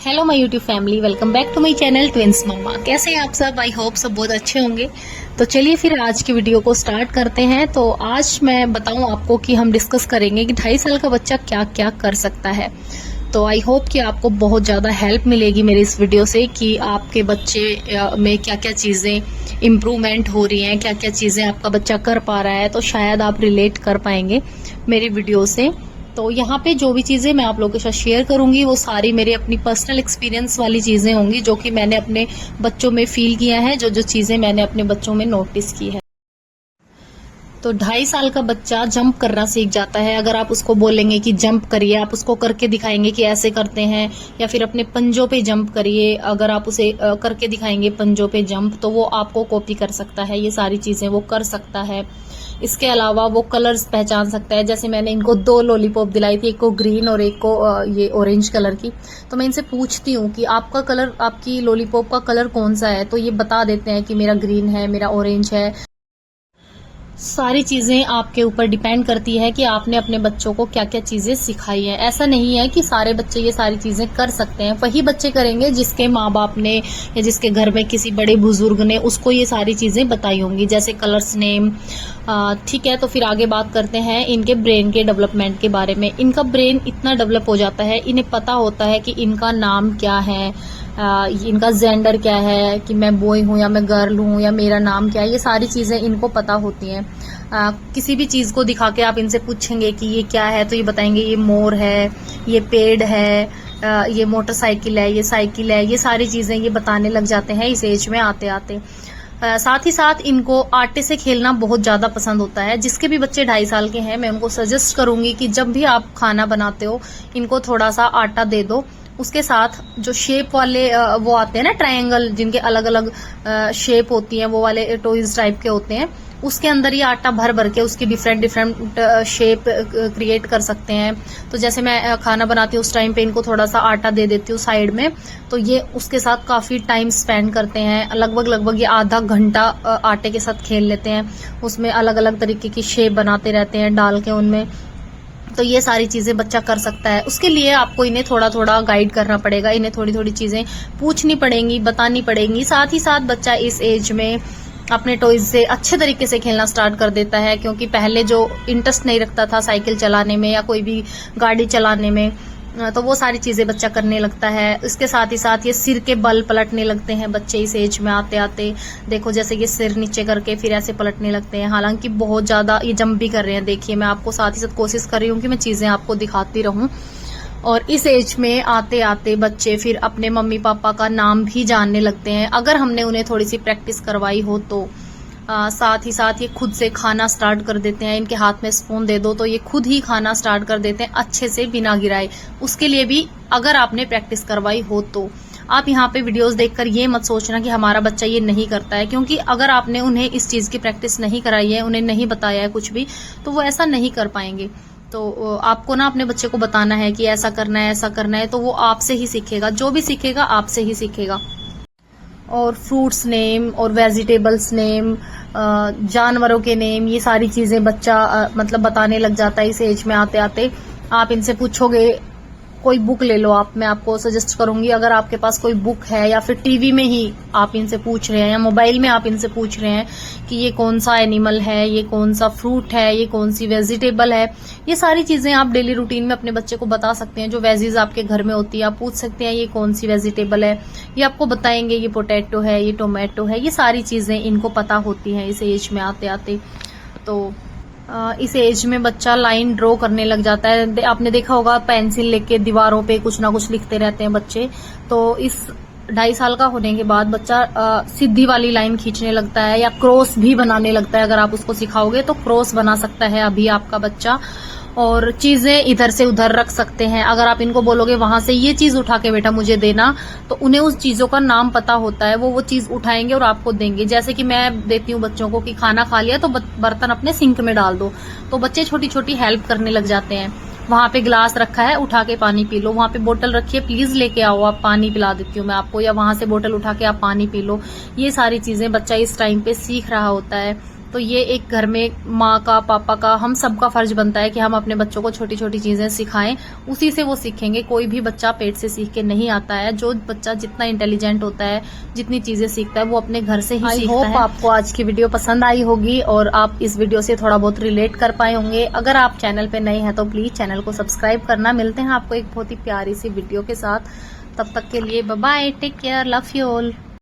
Hello my YouTube family, welcome back to my channel twins mama. कैसे हैं आप सब? आई होप सब बहुत अच्छे होंगे। तो चलिए फिर आज की वीडियो को स्टार्ट करते हैं। तो आज मैं बताऊं आपको कि हम डिस्कस करेंगे कि 2.5 साल का बच्चा क्या क्या कर सकता है। तो आई होप कि आपको बहुत ज़्यादा हेल्प मिलेगी मेरी इस वीडियो से कि आपके बच्चे में क्या क्या चीज़ें इम्प्रूवमेंट हो रही हैं, क्या क्या चीज़ें आपका बच्चा कर पा रहा है। तो शायद आप रिलेट कर पाएंगे मेरी वीडियो से। तो यहाँ पे जो भी चीज़ें मैं आप लोगों के साथ शेयर करूंगी वो सारी मेरी अपनी पर्सनल एक्सपीरियंस वाली चीज़ें होंगी, जो कि मैंने अपने बच्चों में फील किया है, जो जो चीज़ें मैंने अपने बच्चों में नोटिस की है। तो 2.5 साल का बच्चा जंप करना सीख जाता है। अगर आप उसको बोलेंगे कि जंप करिए, आप उसको करके दिखाएंगे कि ऐसे करते हैं, या फिर अपने पंजों पे जंप करिए, अगर आप उसे करके दिखाएंगे पंजों पे जंप, तो वो आपको कॉपी कर सकता है। ये सारी चीज़ें वो कर सकता है। इसके अलावा वो कलर्स पहचान सकता है। जैसे मैंने इनको 2 लॉलीपॉप दिलाई थी, एक को ग्रीन और एक को ये ऑरेंज कलर की। तो मैं इनसे पूछती हूँ कि आपका कलर, आपकी लॉलीपॉप का कलर कौन सा है, तो ये बता देते हैं कि मेरा ग्रीन है, मेरा ऑरेंज है। सारी चीज़ें आपके ऊपर डिपेंड करती है कि आपने अपने बच्चों को क्या क्या चीज़ें सिखाई हैं। ऐसा नहीं है कि सारे बच्चे ये सारी चीज़ें कर सकते हैं। वही बच्चे करेंगे जिसके माँ बाप ने या जिसके घर में किसी बड़े बुजुर्ग ने उसको ये सारी चीज़ें बताई होंगी, जैसे कलर्स नेम। ठीक है, तो फिर आगे बात करते हैं इनके ब्रेन के डेवलपमेंट के बारे में। इनका ब्रेन इतना डेवलप हो जाता है, इन्हें पता होता है कि इनका नाम क्या है, इनका जेंडर क्या है, कि मैं बॉय हूँ या मैं गर्ल हूँ, या मेरा नाम क्या है। ये सारी चीज़ें इनको पता होती हैं। किसी भी चीज़ को दिखा के आप इनसे पूछेंगे कि ये क्या है, तो ये बताएंगे ये मोर है, ये पेड़ है, ये मोटरसाइकिल है, ये साइकिल है। ये सारी चीज़ें ये बताने लग जाते हैं इस एज में आते आते। साथ ही साथ इनको आटे से खेलना बहुत ज़्यादा पसंद होता है। जिसके भी बच्चे 2.5 साल के हैं, मैं उनको सजेस्ट करूंगी कि जब भी आप खाना बनाते हो, इनको थोड़ा सा आटा दे दो। उसके साथ जो शेप वाले वो आते हैं ना, ट्रायंगल, जिनके अलग अलग शेप होती हैं, वो वाले टॉयज टाइप के होते हैं, उसके अंदर ये आटा भर भर के उसकी डिफरेंट डिफरेंट शेप क्रिएट कर सकते हैं। तो जैसे मैं खाना बनाती हूँ उस टाइम पे इनको थोड़ा सा आटा दे देती हूँ साइड में, तो ये उसके साथ काफी टाइम स्पेंड करते हैं। लगभग ये आधा घंटा आटे के साथ खेल लेते हैं। उसमें अलग अलग तरीके की शेप बनाते रहते हैं डाल के उनमें। तो ये सारी चीजें बच्चा कर सकता है। उसके लिए आपको इन्हें थोड़ा थोड़ा गाइड करना पड़ेगा, इन्हें थोड़ी थोड़ी चीजें पूछनी पड़ेंगी, बतानी पड़ेंगी। साथ ही साथ बच्चा इस एज में अपने टॉयज से अच्छे तरीके से खेलना स्टार्ट कर देता है, क्योंकि पहले जो इंटरेस्ट नहीं रखता था साइकिल चलाने में या कोई भी गाड़ी चलाने में, तो वो सारी चीजें बच्चा करने लगता है। इसके साथ ही साथ ये सिर के बल पलटने लगते हैं बच्चे इस एज में आते आते। देखो, जैसे ये सिर नीचे करके फिर ऐसे पलटने लगते हैं। हालांकि बहुत ज्यादा ये जंप भी कर रहे हैं। देखिए, मैं आपको साथ ही साथ कोशिश कर रही हूँ कि मैं चीजें आपको दिखाती रहूं। और इस एज में आते आते बच्चे फिर अपने मम्मी पापा का नाम भी जानने लगते हैं, अगर हमने उन्हें थोड़ी सी प्रैक्टिस करवाई हो तो। साथ ही साथ ये खुद से खाना स्टार्ट कर देते हैं। इनके हाथ में स्पून दे दो तो ये खुद ही खाना स्टार्ट कर देते हैं, अच्छे से बिना गिराए। उसके लिए भी अगर आपने प्रैक्टिस करवाई हो तो। आप यहाँ पे वीडियोस देखकर ये मत सोचना कि हमारा बच्चा ये नहीं करता है, क्योंकि अगर आपने उन्हें इस चीज की प्रैक्टिस नहीं कराई है, उन्हें नहीं बताया है कुछ भी, तो वो ऐसा नहीं कर पाएंगे। तो आपको ना अपने बच्चे को बताना है कि ऐसा करना है, ऐसा करना है, तो वो आपसे ही सीखेगा। जो भी सीखेगा आपसे ही सीखेगा। और फ्रूट्स नेम और वेजिटेबल्स नेम, जानवरों के नेम, ये सारी चीजें बच्चा मतलब बताने लग जाता है इस एज में आते आते। आप इनसे पूछोगे, कोई बुक ले लो आप, मैं आपको सजेस्ट करूंगी, अगर आपके पास कोई बुक है या फिर टीवी में ही आप इनसे पूछ रहे हैं या मोबाइल में आप इनसे पूछ रहे हैं कि ये कौन सा एनिमल है, ये कौन सा फ्रूट है, ये कौन सी वेजिटेबल है, ये सारी चीजें आप डेली रूटीन में अपने बच्चे को बता सकते हैं। जो वेजीज आपके घर में होती है, आप पूछ सकते हैं ये कौन सी वेजिटेबल है, ये आपको बताएंगे ये पोटैटो है, ये टोमेटो है। ये सारी चीजें इनको पता होती हैं इस एज में आते आते। तो इस एज में बच्चा लाइन ड्रॉ करने लग जाता है। आपने देखा होगा पेंसिल लेके दीवारों पे कुछ ना कुछ लिखते रहते हैं बच्चे। तो इस 2.5 साल का होने के बाद बच्चा सीधी वाली लाइन खींचने लगता है, या क्रॉस भी बनाने लगता है। अगर आप उसको सिखाओगे तो क्रॉस बना सकता है अभी आपका बच्चा। और चीजें इधर से उधर रख सकते हैं। अगर आप इनको बोलोगे वहां से ये चीज उठा के बेटा मुझे देना, तो उन्हें उस चीजों का नाम पता होता है, वो चीज उठाएंगे और आपको देंगे। जैसे कि मैं देती हूँ बच्चों को कि खाना खा लिया तो बर्तन अपने सिंक में डाल दो, तो बच्चे छोटी छोटी हेल्प करने लग जाते हैं। वहां पे ग्लास रखा है, उठा के पानी पी लो। वहां पे बोतल रखी है, प्लीज लेके आओ, आप पानी पिला देती हूँ मैं आपको, या वहां से बोतल उठा के आप पानी पी लो। ये सारी चीजें बच्चा इस टाइम पे सीख रहा होता है। तो ये एक घर में माँ का, पापा का, हम सबका फर्ज बनता है कि हम अपने बच्चों को छोटी छोटी चीजें सिखाएं, उसी से वो सीखेंगे। कोई भी बच्चा पेट से सीख के नहीं आता है। जो बच्चा जितना इंटेलिजेंट होता है, जितनी चीजें सीखता है, वो अपने घर से ही सीखता है। आई होप आपको आज की वीडियो पसंद आई होगी और आप इस वीडियो से थोड़ा बहुत रिलेट कर पाए होंगे। अगर आप चैनल पे नए हैं तो प्लीज चैनल को सब्सक्राइब करना। मिलते हैं आपको एक बहुत ही प्यारी सी वीडियो के साथ। तब तक के लिए bye bye, take care, love you all.